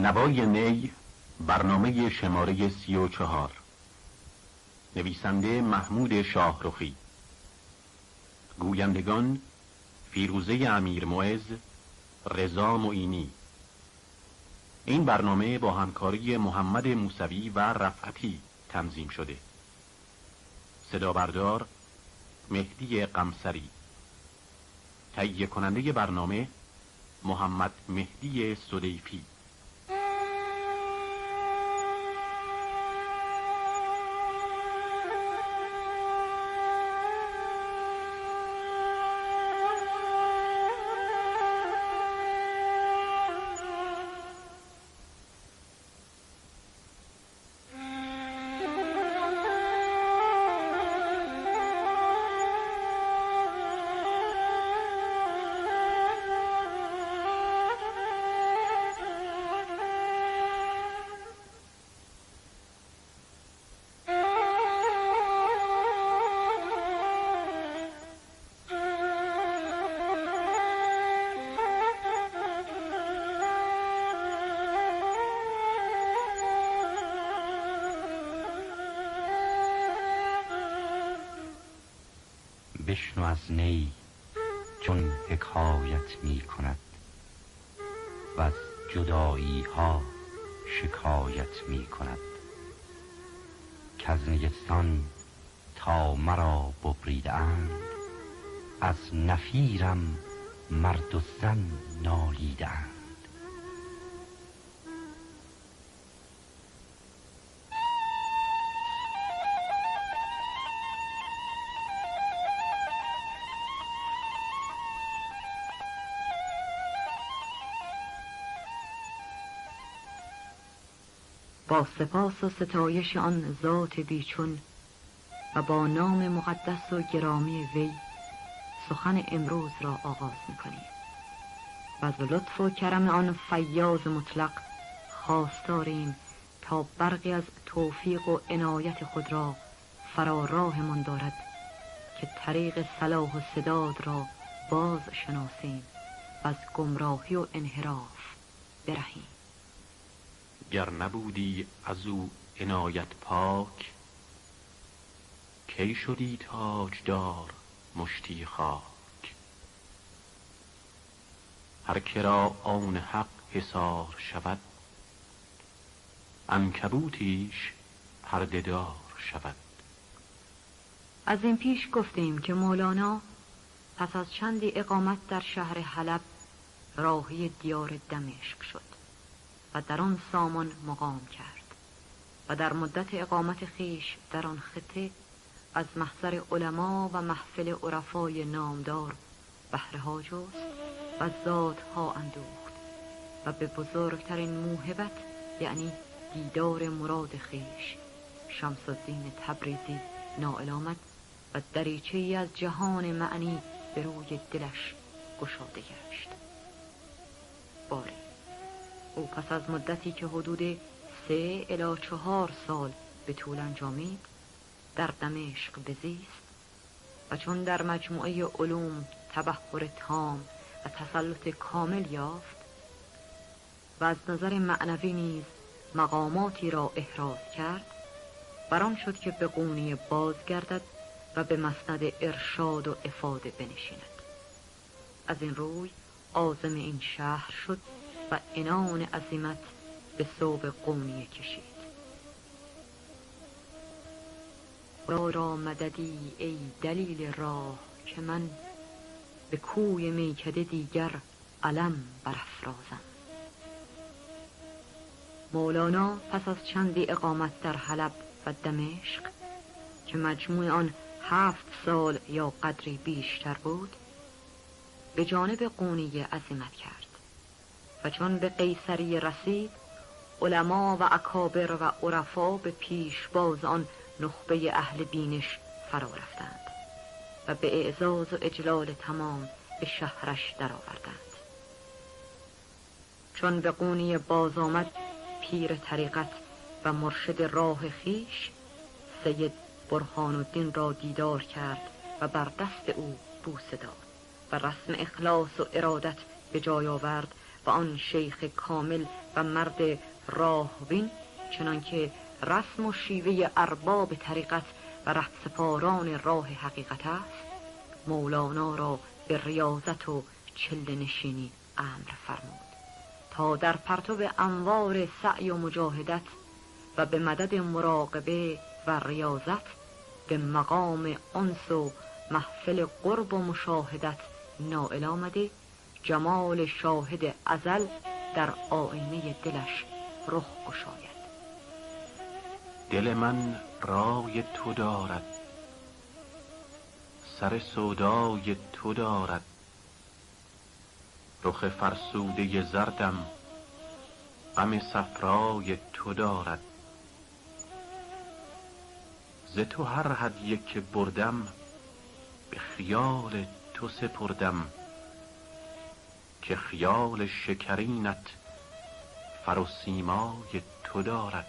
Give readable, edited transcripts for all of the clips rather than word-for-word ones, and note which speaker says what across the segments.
Speaker 1: نوای نی، برنامه شماره 34. نویسنده محمود شاهرخی. گویندگان فیروزه امیرمعز، رضا معینی. این برنامه با همکاری محمد موسوی و رفعتی تنظیم شده. صدا بردار مهدی قمصری. تهیه کننده برنامه محمد مهدی سدیفی.
Speaker 2: بشنو از نی چون حکایت می کند و از جدایی ها شکایت می کند. کز نیستان تا مرا ببریده اند، از نفیرم مرد و زن نالیده اند.
Speaker 3: با سپاس و ستایش آن ذات بیچون و با نام مقدس و گرامی وی سخن امروز را آغاز می‌کنیم و از لطف و کرم آن فیاض مطلق خواستاریم تا برقی از توفیق و عنایت خود را فرا راهمان دارد که طریق صلاح و سداد را باز شناسیم و از گمراهی و انحراف برهیم.
Speaker 1: گر نبودی از او عنایت پاک، کی شدی تاجدار مشتی خاک. هر که را آن حق حصار شود، عنکبوتیش پرده دار شود.
Speaker 3: از این پیش گفتیم که مولانا پس از چندی اقامت در شهر حلب راهی دیار دمشق شد و در آن سامان مقام کرد و در مدت اقامت خیش در آن خطه از محضر علما و محفل عرفای نامدار بهره‌ها جست و ذاتها اندوخت و به بزرگترین موهبت یعنی دیدار مراد خیش شمس الدین تبریزی نائل آمد و دریچه‌ای از جهان معنی به روی دلش گشاده گشت. باری او پس از مدتی که حدود 3 الی 4 سال به طول انجامید در دمشق بزیست و چون در مجموعه علوم تبحر تام و تسلط کامل یافت و از نظر معنوی نیز مقاماتی را احراز کرد، بران شد که به قونیه بازگردد و به مسند ارشاد و افاده بنشیند. از این روی عازم این شهر شد و عنان عزیمت به ثوب قونیه کشید. را مددی ای دلیل راه، که من به کوی میکده دیگر علم برافرازم. مولانا پس از چندی اقامت در حلب و دمشق که مجموع آن 7 سال یا قدری بیشتر بود، به جانب قونیه عزیمت کرد و چون به قیصریه رسید، علما و اکابر و عرفا به پیشباز آن نخبه اهل بینش فرا رفتند و به اعزاز و اجلال تمام به شهرش درآوردند. چون به قونیه باز آمد، پیر طریقت و مرشد راه خیش سید برهان الدین را دیدار کرد و بر دست او بوسه داد و رسم اخلاص و ارادت به جای آورد و آن شیخ کامل و مرد راهبین، چنان که رسم و شیوه ارباب طریقت و رهسپاران راه حقیقت است، مولانا را به ریاضت و چله نشینی امر فرمود تا در پرتو انوار سعی و مجاهدت و به مدد مراقبه و ریاضت به مقام انس و محفل قرب و مشاهدت نائل آمده، جمال شاهد ازل در آینه دلش رخ گشاید.
Speaker 1: دل من رای تو دارد، سر سودای تو دارد، رخ فرسوده زردم غم صفرای تو دارد. ز تو هر هدیه که بردم به خیال تو سپردم، که خیال شکرینت فر و سیمای تو دارد.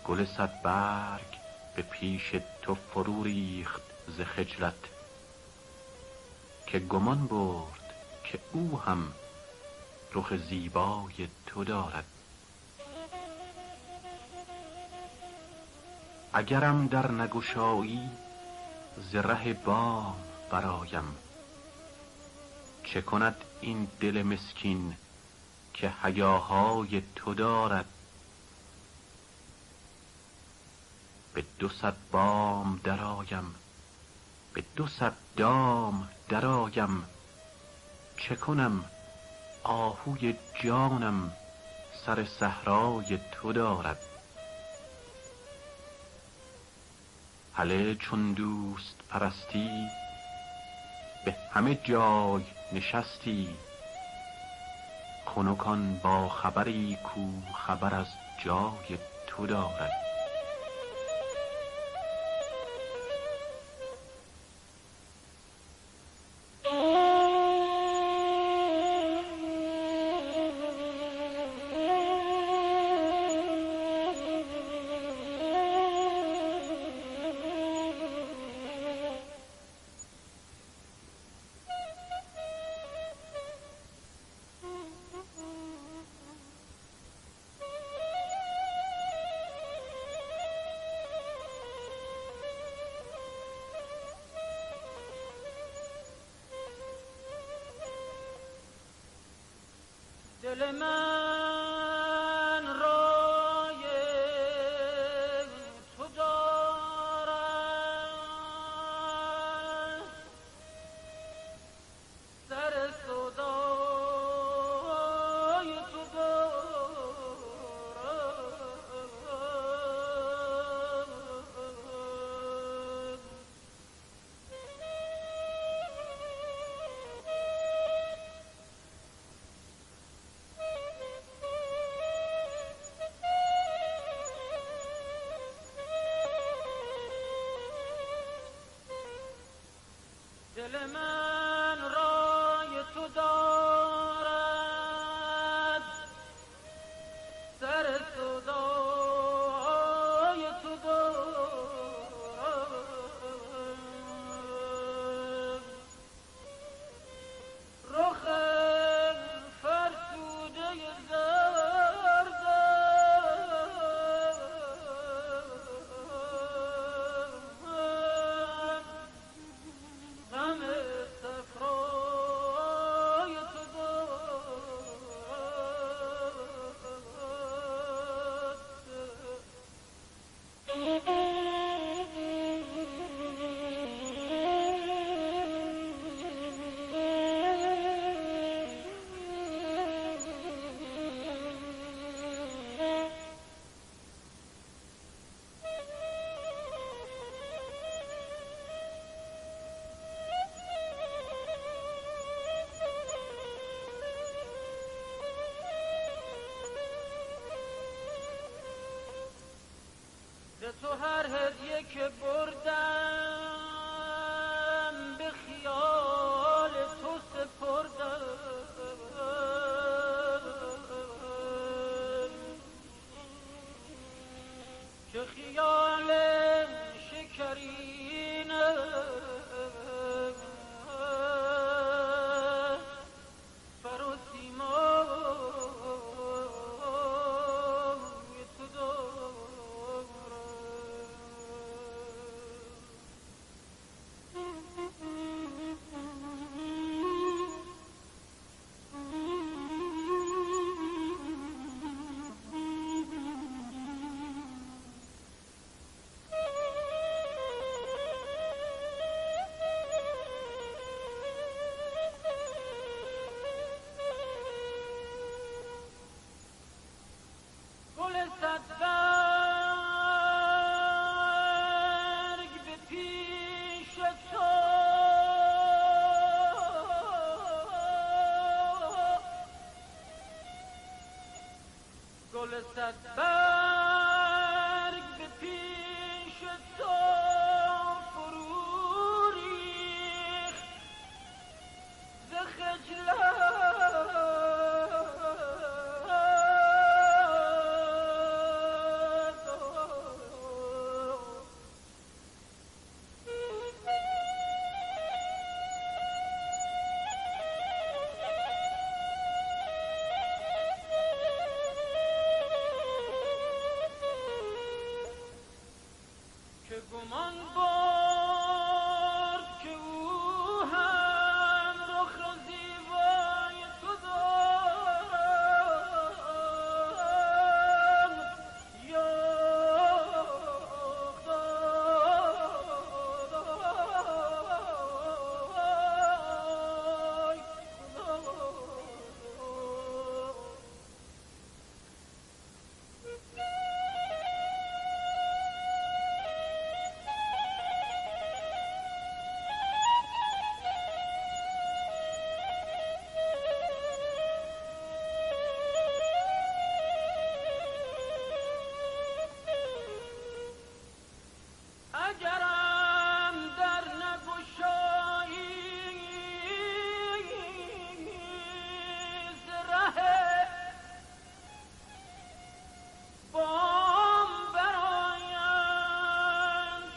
Speaker 1: گل صد برگ به پیش تو فرو ریخت ز خجلت، که گمان برد که او هم رخ زیبای تو دارد. اگرم در نگشایی ز ره بام برایم، چه کند این دل مسکین که حیاهای تو دارد. به 200 بام درآیم، به 200 دام درآیم، چه کنم آهوی جانم سر صحرای تو دارد. هله چون دوست پرستی به همه جای نشستی، خنک آن با خبری کو خبر از جای تو دارد.
Speaker 4: دل من رای تو دارد، سر سودای تو دارد. دل من رای تو دارد، سر سودای تو دارد. رخ فرسوده زردم غم صفرای تو تو هر هدیه که بردم به خیال تو سپردم، که خیال شکرینه گل صد برگ به پیش تو فرو ریخت ز گمان برد که او هم رخ زیبای تو دارد یا اگرم در نگشایی ز ره بام برایم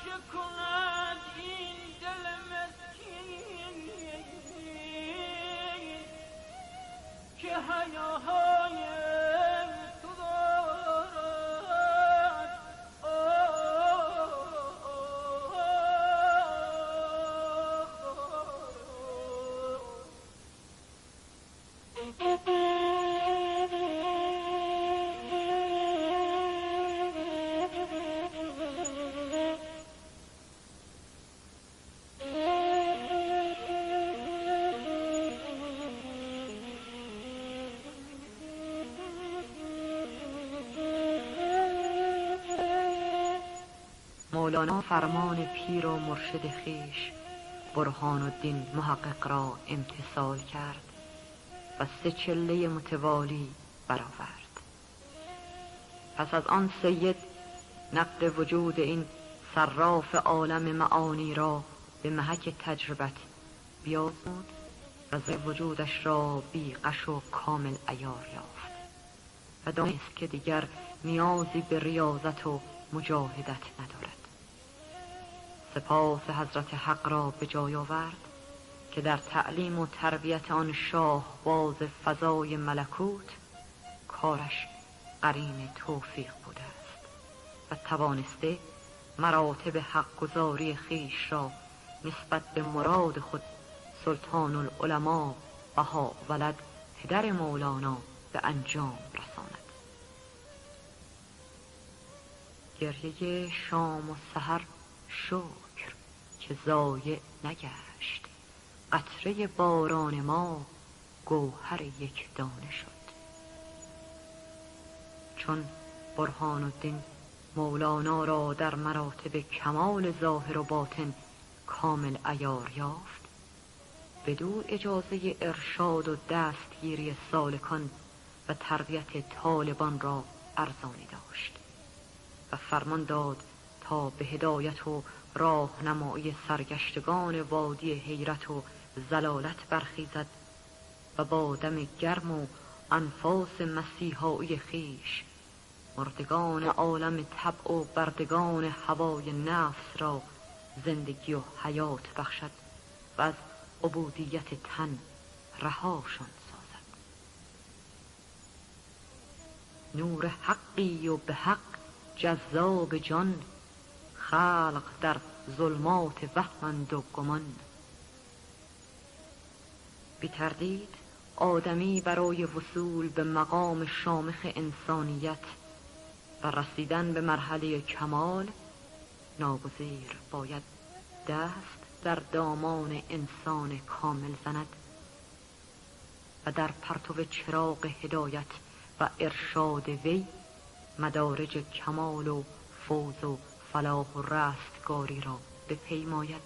Speaker 4: چه کند این دل مسکین که حیاهای تو دارد
Speaker 3: مولانا فرمان پیر و مرشد خویش برهان الدین محقق را امتثال کرد و 3 چله متوالی برآورد. پس از آن سید نقد وجود این صراف عالم معانی را به محک تجربت بیازمود و ز وجودش را بی غش و کامل عیار یافت و دانست که دیگر نیازی به ریاضت و مجاهدت ندارد. سپاس حضرت حق را به جای آورد که در تعلیم و تربیت آن شاه باز فضای ملکوت کارش قرین توفیق بوده است و توانسته مراتب حق گزاری خویش را نسبت به مراد خود سلطان العلماء بهاءولد پدر مولانا به انجام رساند. گریه شام و سحر شکر که ضایع نگشت، قطره باران ما گوهر یک دانه شد. چون برهان الدین مولانا را در مراتب کمال ظاهر و باطن کامل عیار یافت، بدو اجازه ارشاد و دستگیری سالکان و تربیت طالبان را ارزانی داشت و فرمان داد تا به هدایت و راهنمایی سرگشتگان وادی حیرت و ضلالت برخیزد و با دم گرم و انفاس مسیحایی خویش مردگان عالم طبع و بردگان هوای نفس را زندگی و حیات بخشد و از عبودیت تن رهاشان سازد. نور حقی و به حق جذاب جان، خلق در ظلمات وهمند و گمان. بی تردید آدمی برای وصول به مقام شامخ انسانیت و رسیدن به مرحله کمال ناگزیر باید دست در دامان انسان کامل زند و در پرتو چراغ هدایت و ارشاد وی مدارج کمال و فوز و فلاح و رستگاری را بپیماید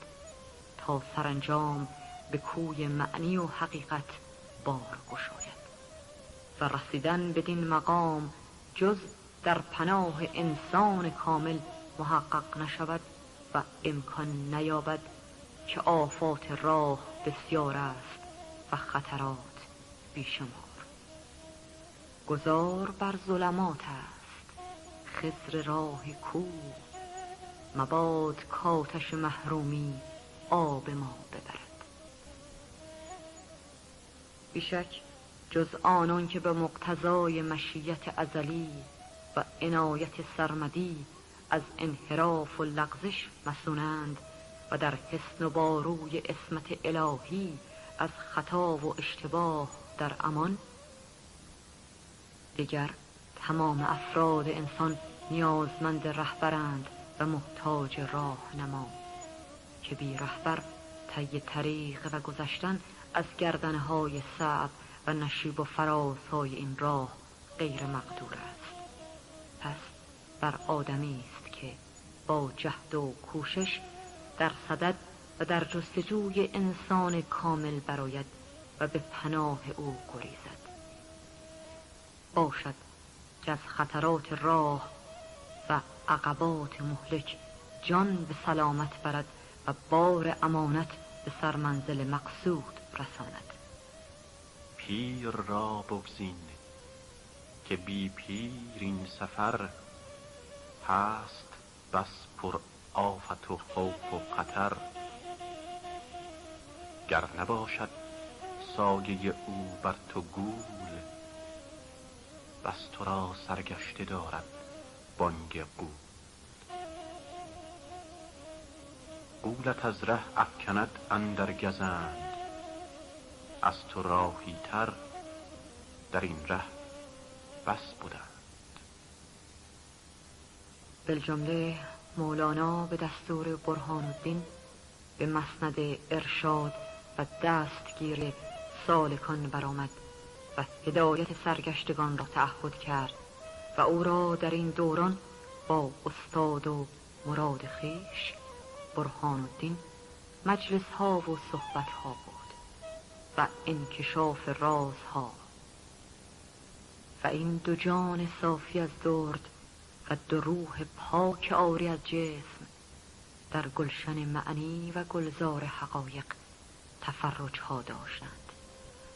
Speaker 3: تا سرانجام به کوی معنی و حقیقت بار گشاید و رسیدن بدین مقام جز در پناه انسان کامل محقق نشود و امکان نیابد که آفات راه بسیار است و خطرات بیشمار. گذار بر ظلمات است خضر راه کوه، مباد کاتش محرومی آب ما ببرد. بیشک جز آنان که به مقتضای مشیت ازلی و عنایت سرمدی از انحراف و لغزش مسونند و در حسن و باروی عصمت الهی از خطا و اشتباه در امان، دیگر تمام افراد انسان نیازمند رهبرند و محتاج راهنما که بی رهبر طی طریق و گذشتن از گردنهای صعب و نشیب و فراسای این راه غیر مقدور است. پس بر آدمی است که با جهد و کوشش در صدد و در جستجوی انسان کامل براید و به پناه او گریزد. باشد که از خطرات راه و عقبات مهلک جان به سلامت برد و بار امانت به سرمنزل مقصود رساند.
Speaker 1: پیر را بگزین که بی پیر این سفر هست بس پر آفت و خوف و خطر. گر نباشد سایه او بر تو گول، بس تو را سرگشته دارد بانگ غول. غولت از ره افکند اندر گزند، از تو راهی تر در این ره بس بودند.
Speaker 3: بالجمله مولانا به دستور برهان الدین به مسند ارشاد و دستگیر سالکان برآمد و هدایت سرگشتگان را تعهد کرد و او را در این دوران با استاد و مراد خویش برهان الدین مجلس ها و صحبت ها بود و انکشاف رازها، و این دو جان صافی از درد و دو روح پاک عاری از جسم در گلشن معنی و گلزار حقایق تفرج ها داشتند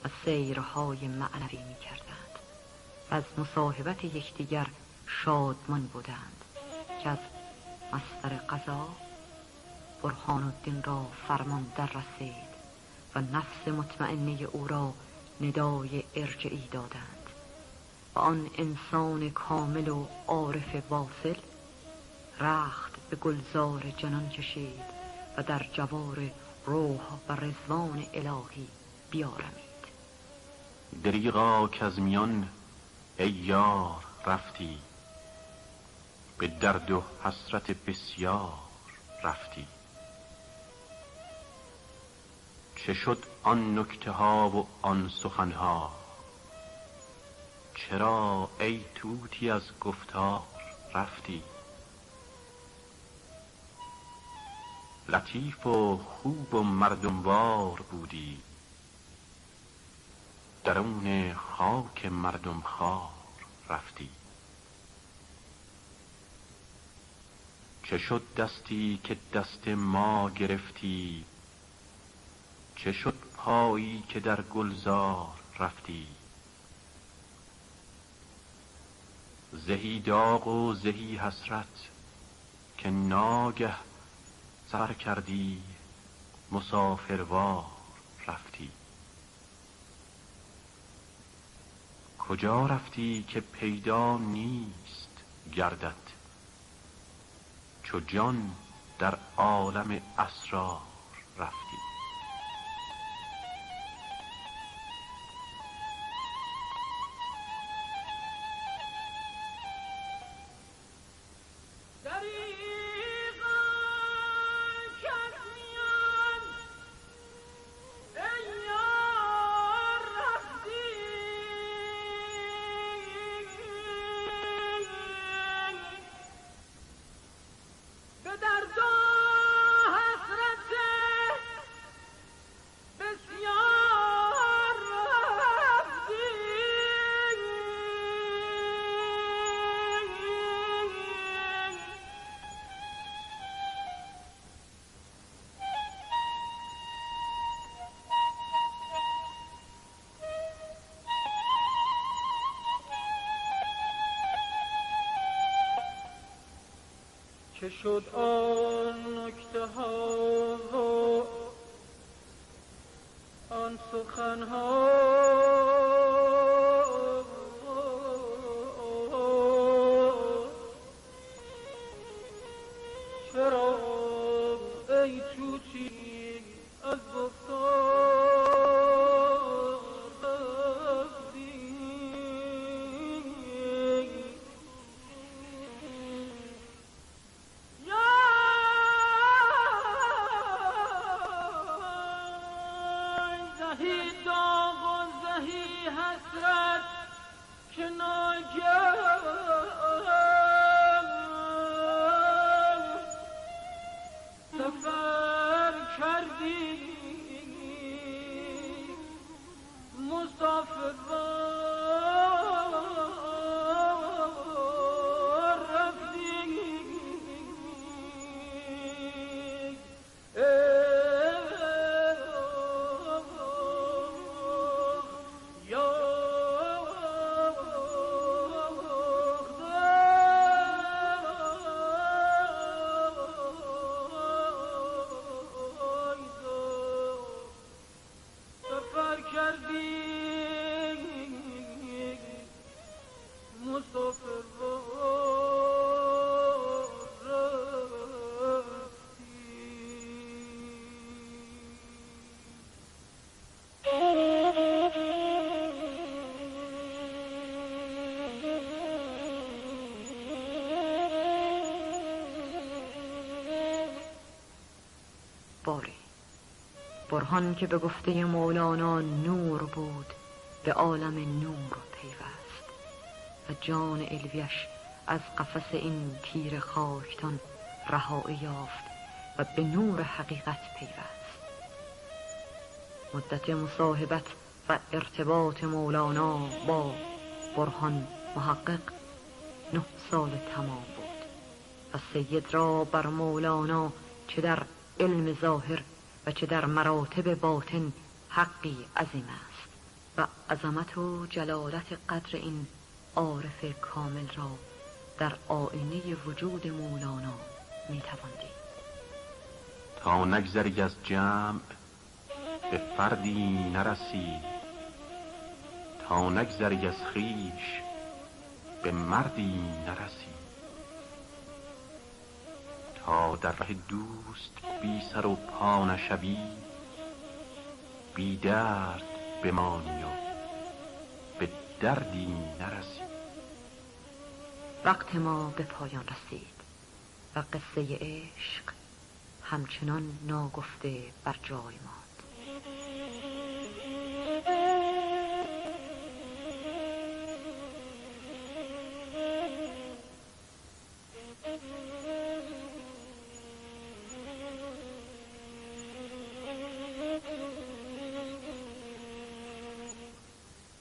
Speaker 3: و سیرهای معنوی می کردند و از مصاحبت یکدیگر شادمان بودند که از مصدر قضا برهان الدین را فرمان در رسید و نفس مطمئنه او را ندای ارجعی دادند و آن انسان کامل و عارف واصل رخت به گلزار جنان کشید و در جوار روح و رضوان الهی بیارمید.
Speaker 1: دریغا که از میان ای یار رفتی، به درد و حسرت بسیار رفتی. چه شد آن نکته ها و آن سخن ها، چرا ای طوطی از گفتار رفتی؟ لطیف و خوب و مردموار بودی، درون خاک مردم خوار رفتی. چه شد دستی که دست ما گرفتی، چه شد پایی که در گلزار رفتی؟ زهی داغ و زهی حسرت که ناگه سفر کردی مسافروار رفتی. کجا رفتی که پیدا نیست گردت، چو جان در عالم اسرار رفتی.
Speaker 4: که شد آن نکته ها و آن سخن ها چرا ای توتی از گفتار رفتی زهی داغ و زهی حسرت که ناگه سفر کردی مسافر
Speaker 3: باری برهان که به گفته مولانا نور بود به عالم نور پیوست و جان علویش از قفس این تیر خاکتان رهایی یافت و به نور حقیقت پیوست. مدت مصاحبت و ارتباط مولانا با برهان محقق 9 سال تمام بود و سید را بر مولانا چه در علم ظاهر و چه در مراتب باطن حقی عظیم است و عظمت و جلالت قدر این عارف کامل را در آینه وجود مولانا میتوان دید.
Speaker 1: تا نگذری از جمع به فردی نرسی، تا نگذری از خویش به مردی نرسی، تا در ره دوست بی سر و پا نشوی، بی درد بمانی و به دردی نرسی.
Speaker 3: وقت ما به پایان رسید و قصه عشق همچنان ناگفته بر جای ماند.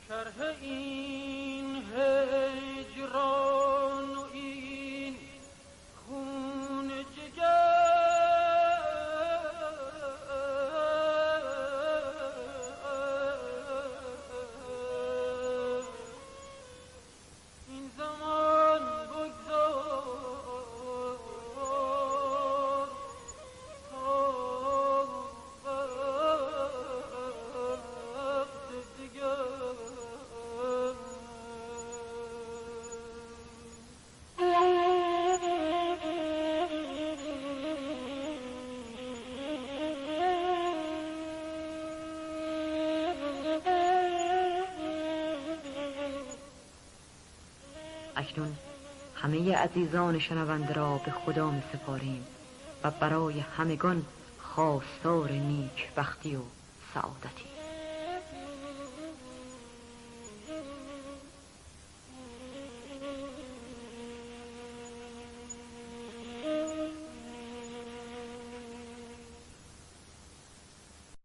Speaker 4: شرح این هجران و این خون جگر این زمان بگذار وقت دیگر.
Speaker 3: اکنون همه عزیزان شنونده را به خدا می سپاریم و برای همگان خواستار نیک بختی و سعادتی.